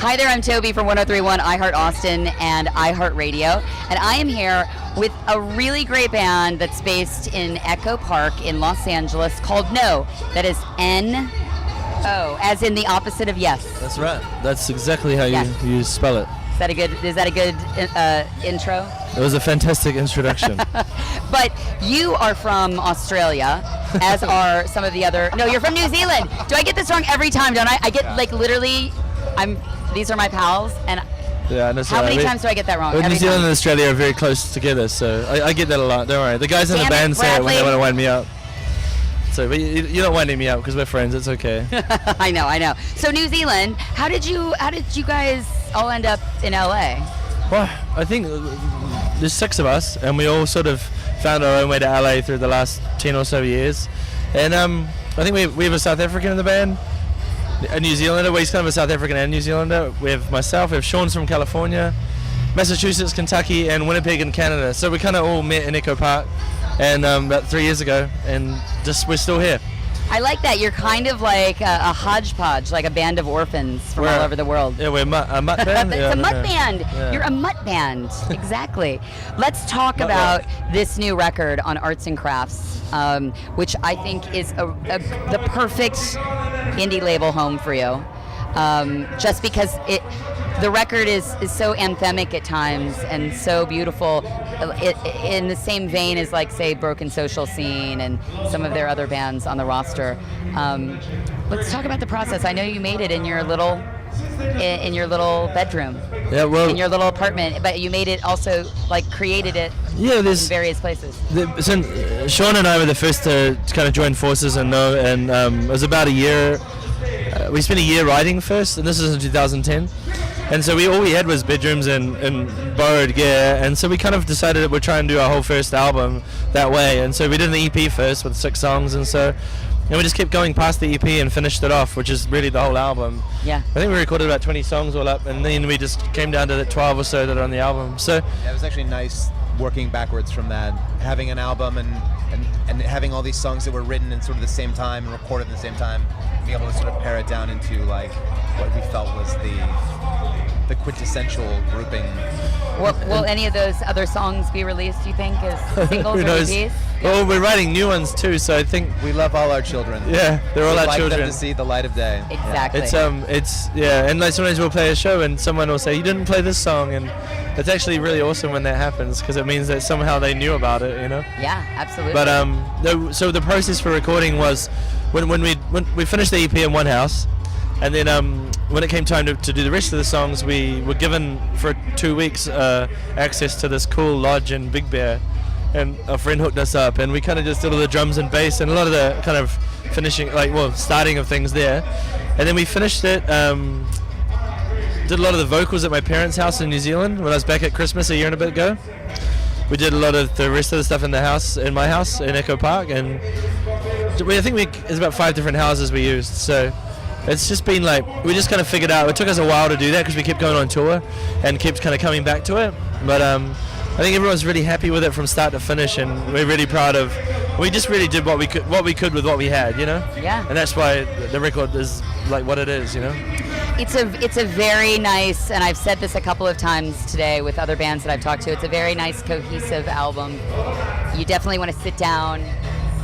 Hi there, I'm Toby from 103.1 iHeartAustin and iHeartRadio, and I am here with a really great band that's based in Echo Park in Los Angeles called No. That is N-O, as in the opposite of yes. That's right. That's exactly how you spell it. Is that a good intro? It was a fantastic introduction. But you are from Australia, as are some of the other... No, you're from New Zealand. Do I get this wrong every time, don't I? I get, literally... These are my pals, and yeah, no, how many times do I get that wrong? New Zealand and Australia are very close together, so I get that a lot. Don't worry. The guys in the band say it when they want to wind me up. So, but you're not winding me up because we're friends. It's okay. I know. So New Zealand, how did you guys all end up in LA? Well, I think there's 6 of us, and we all sort of found our own way to LA through the last 10 or so years. And I think we have a South African in the band. A New Zealander, well, he's kind of a South African and New Zealander. We have myself, we have Sean's from California, Massachusetts, Kentucky, and Winnipeg in Canada. So we kind of all met in Echo Park and about 3 years ago, and we're still here. I like that. You're kind of like a hodgepodge, like a band of orphans from all over the world. Yeah, we're a mutt band. It's a mutt band. Yeah. You're a mutt band. Exactly. Let's talk about this new record on Arts and Crafts, which I think is the perfect indie label home for you. Just because the record is so anthemic at times and so beautiful, in the same vein as, like, say, Broken Social Scene and some of their other bands on the roster. Let's talk about the process. I know you made it in your little bedroom. Yeah, well, in your little apartment, but you made it also, like, created it in various places. Sean and I were the first to kind of join forces and know, and it was about a year. We spent a year writing first, and this is in 2010. And so all we had was bedrooms and borrowed gear, and so we kind of decided that we'd try and do our whole first album that way. And so we did an EP first with 6 songs, and we just kept going past the EP and finished it off, which is really the whole album. Yeah. I think we recorded about 20 songs all up, and then we just came down to the 12 or so that are on the album. So yeah, it was actually nice working backwards from that, having an album and having all these songs that were written in sort of the same time and recorded at the same time, being able to sort of pare it down into, like, what we felt was the quintessential grouping. Will any of those other songs be released, do you think, as singles or EPs? Yeah. Well, we're writing new ones too, so I think we love all our children. Yeah, they're all our children. We'd like them to see the light of day. Exactly. And like sometimes we'll play a show and someone will say, "You didn't play this song," and it's actually really awesome when that happens because it means that somehow they knew about it, you know? Yeah, absolutely. But so the process for recording was when we finished the EP in one house. And then when it came time to do the rest of the songs, we were given for 2 weeks access to this cool lodge in Big Bear, and a friend hooked us up, and we kind of just did all the drums and bass and a lot of the kind of starting of things there. And then we finished it, did a lot of the vocals at my parents' house in New Zealand when I was back at Christmas a year and a bit ago. We did a lot of the rest of the stuff in my house in Echo Park, and I think there's about 5 different houses we used, so it's just been like, we just kind of figured out, it took us a while to do that because we kept going on tour and kept kind of coming back to it. But I think everyone's really happy with it from start to finish, and we're really proud of, we just really did what we could with what we had, you know? Yeah. And that's why the record is like what it is, you know? It's a very nice, and I've said this a couple of times today with other bands that I've talked to, it's a very nice cohesive album. You definitely want to sit down,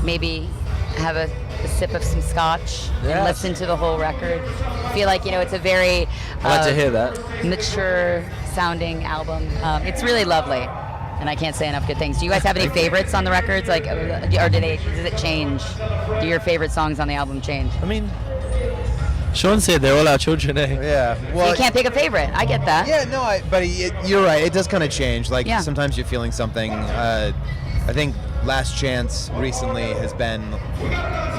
maybe have a sip of some scotch and listen to the whole record. I feel like, it's a very I'd like to hear that. Mature sounding album. It's really lovely, and I can't say enough good things. Do you guys have any favorites on the records, like, or does it change? Do your favorite songs on the album change? I mean, Sean said they're all our children, eh? Yeah. Well, so you can't pick a favorite. I get that. Yeah, no, but you're right. It does kind of change. Like, sometimes you're feeling something. I think Last Chance recently has been,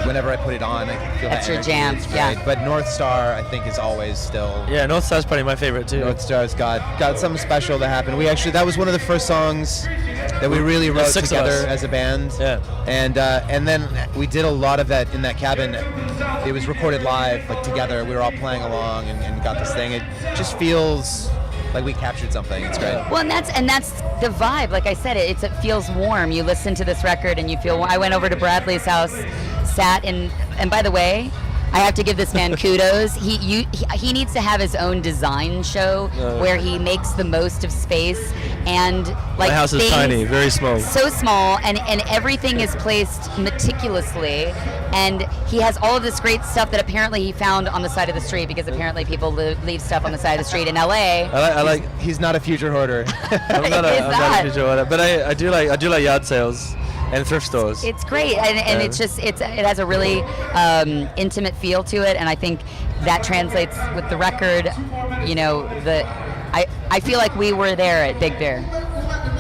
whenever I put it on, I can feel that's that your jam. Yeah. But North Star, I think, is always still. Yeah, North Star's probably my favorite too. North Star's got something special that happened. That was one of the first songs that we really wrote together as a band. Yeah. And then we did a lot of that in that cabin. It was recorded live, like, together. We were all playing along and got this thing. It just feels like we captured something. It's great. Well, and that's the vibe. Like I said, it feels warm. You listen to this record and you feel. I went over to Bradley's house, sat in, and by the way, I have to give this man kudos. He needs to have his own design show where he makes the most of space, and like My house is tiny, very small. so small, and everything is placed meticulously, and he has all of this great stuff that apparently he found on the side of the street, because apparently people leave stuff on the side of the street in LA. I like. He's not a future hoarder. I'm not a future hoarder, but I do like yard sales and thrift stores. It's great, and it has a really intimate feel to it, and I think that translates with the record. You know, I feel like we were there at Big Bear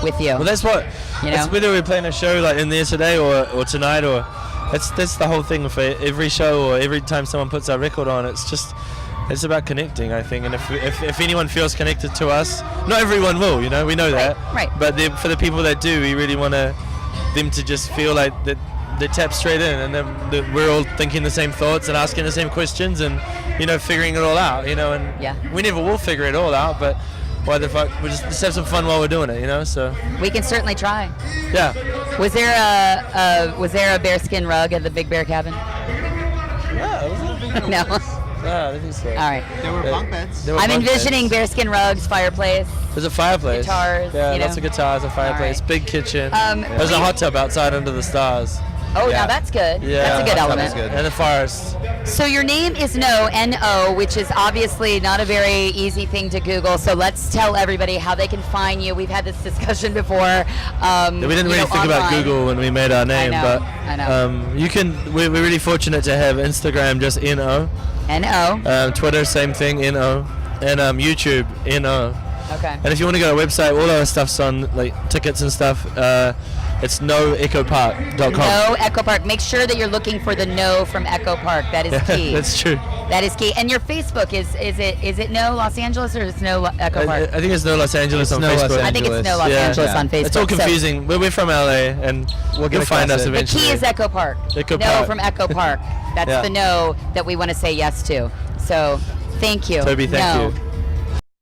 with you. Well, that's what. You know? It's whether we're playing a show like in there today or tonight, or that's the whole thing for every show or every time someone puts our record on. It's about connecting, I think, and if anyone feels connected to us, not everyone will, you know, we know that. Right. But for the people that do, we really want them to just feel like that they tap straight in, and that we're all thinking the same thoughts and asking the same questions, and you know, figuring it all out, you know. And we never will figure it all out, but why the fuck? We just have some fun while we're doing it, you know. So we can certainly try. Yeah. Was there a bearskin rug at the Big Bear cabin? Yeah, was it? No. Yeah, I think so. All right. There were bunk beds. I'm envisioning bearskin rugs, fireplace. There's a fireplace. Guitars. Yeah, you know. lots of guitars, a fireplace, All right. big kitchen. There's a hot tub outside under the stars. Oh, Yeah. now that's good. Yeah, That's a good hot tub element. is good. And the forest. So your name is N-O, which is obviously not a very easy thing to Google. So let's tell everybody how they can find you. We've had this discussion before. We didn't really think about online. Google when we made our name, I know. but you can. We're really fortunate to have Instagram, just N-O. N-O. Twitter, same thing, N-O. And YouTube, N-O. Okay. And if you want to go to our website, all our stuff's on, like tickets and stuff. It's noechopark.com. No Echo Park. Make sure that you're looking for the no from Echo Park. That is key. That's true. That is key. And your Facebook is it no Los Angeles or is it no Echo Park? I think it's No Los Angeles on No Los Facebook. I think it's no Los Yeah. Angeles on Facebook. It's all So confusing. We're from LA, and We'll get you'll find across us it. the eventually. key is Echo Park. Echo no Park. from Echo Park. That's Yeah. the no that we want to say yes to. So thank you. Toby, thank no. you.